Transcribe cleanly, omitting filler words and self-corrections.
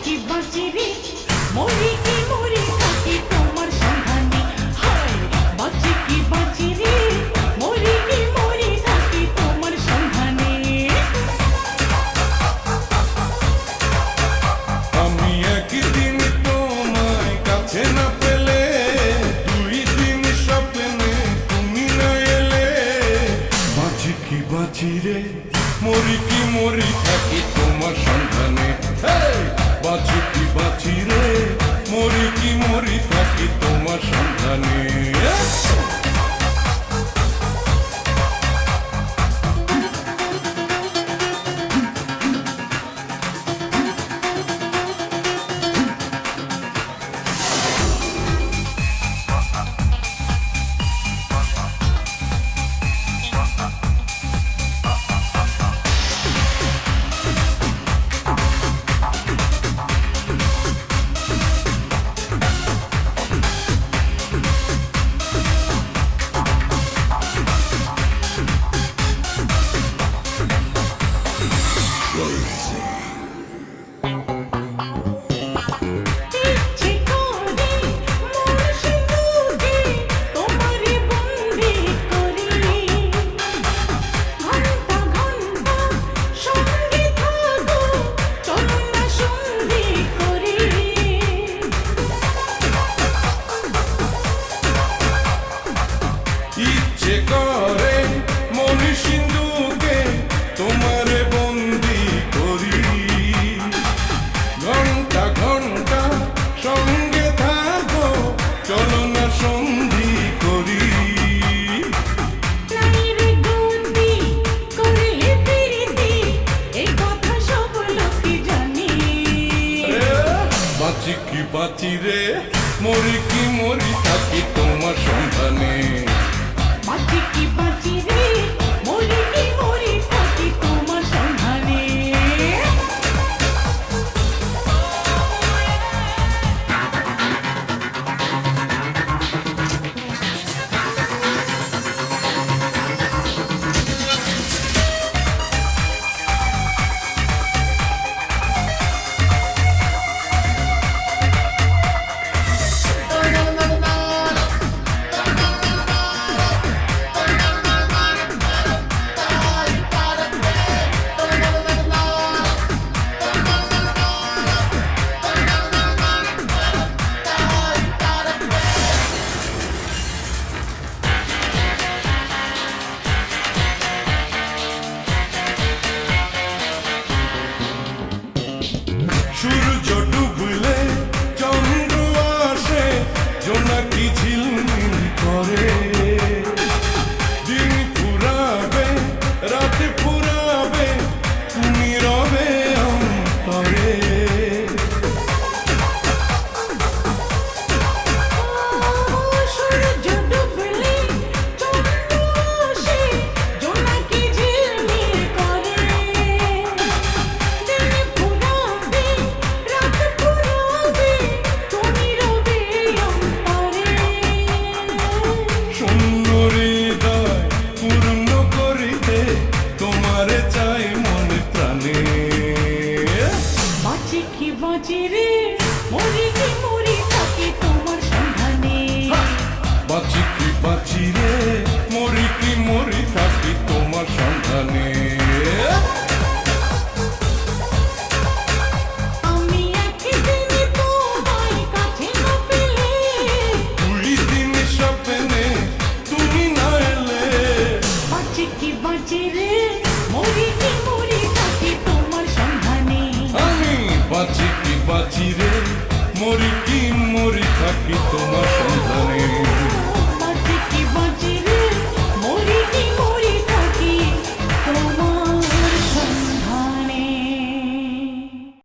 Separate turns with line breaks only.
কি বাঁচি রে মরি কি মরি থাকি তোমার সন্ধানে হায় বাঁচি কি বাঁচি রে মরি কি মরি থাকি তোমার সন্ধানে
আমি একদিন তোমায় কাছে না পেলে দুই দিন স্বপ্নে তুমি না এলে বাঁচি কি বাঁচি রে মরি কি মরি থাকি তোমার সন্ধানে বাঁচি কি বাঁচি রে মরি কি মরি থাকি তোমার সন্ধানে ইচ্ছে করে মনি সিন্ধুকে তোমারে বন্দি করি ঘন্টা ঘন্টা সঙ্গে থাকো চলো না সন্ধি করি বাঁচি কি বাঁচি রে মরি কি মরি থাকি তোমার সন্ধানে
বাঁচি কি বাঁচি রে মরি কি মরি থাকি তোমার সন্ধানে
সূর্য ডুবলে চন্দ্র আসে জোনাকি ঝিলমিল করে দিন ফুরাবে রাত ফুরাবে তুমি রবে অন্তরে
সূর্য ডুবলে চন্দ্র আসে জোনাকি ঝিলমিল করে দিন ফুরাবে রাত ফুরাবে তুমি রবে অন্তরে
শূন্য হৃদয় পূর্ণ করিতে তোমারে চাই মনে প্রাণে
বাঁচি কি বাঁচি রে মরি কি মরি থাকি তোমার সন্ধানে
বাঁচি কি বাঁচি রে মরি কি মরি থাকি তোমার সন্ধানে
আমি একদিন তোমায় কাছে না পেলে
দুই দিন স্বপ্নে তুমি না এলে
বাঁচি কি বাঁচি রে মরি কি মরি থাকি তোমার সন্ধানে
আমি বাঁচি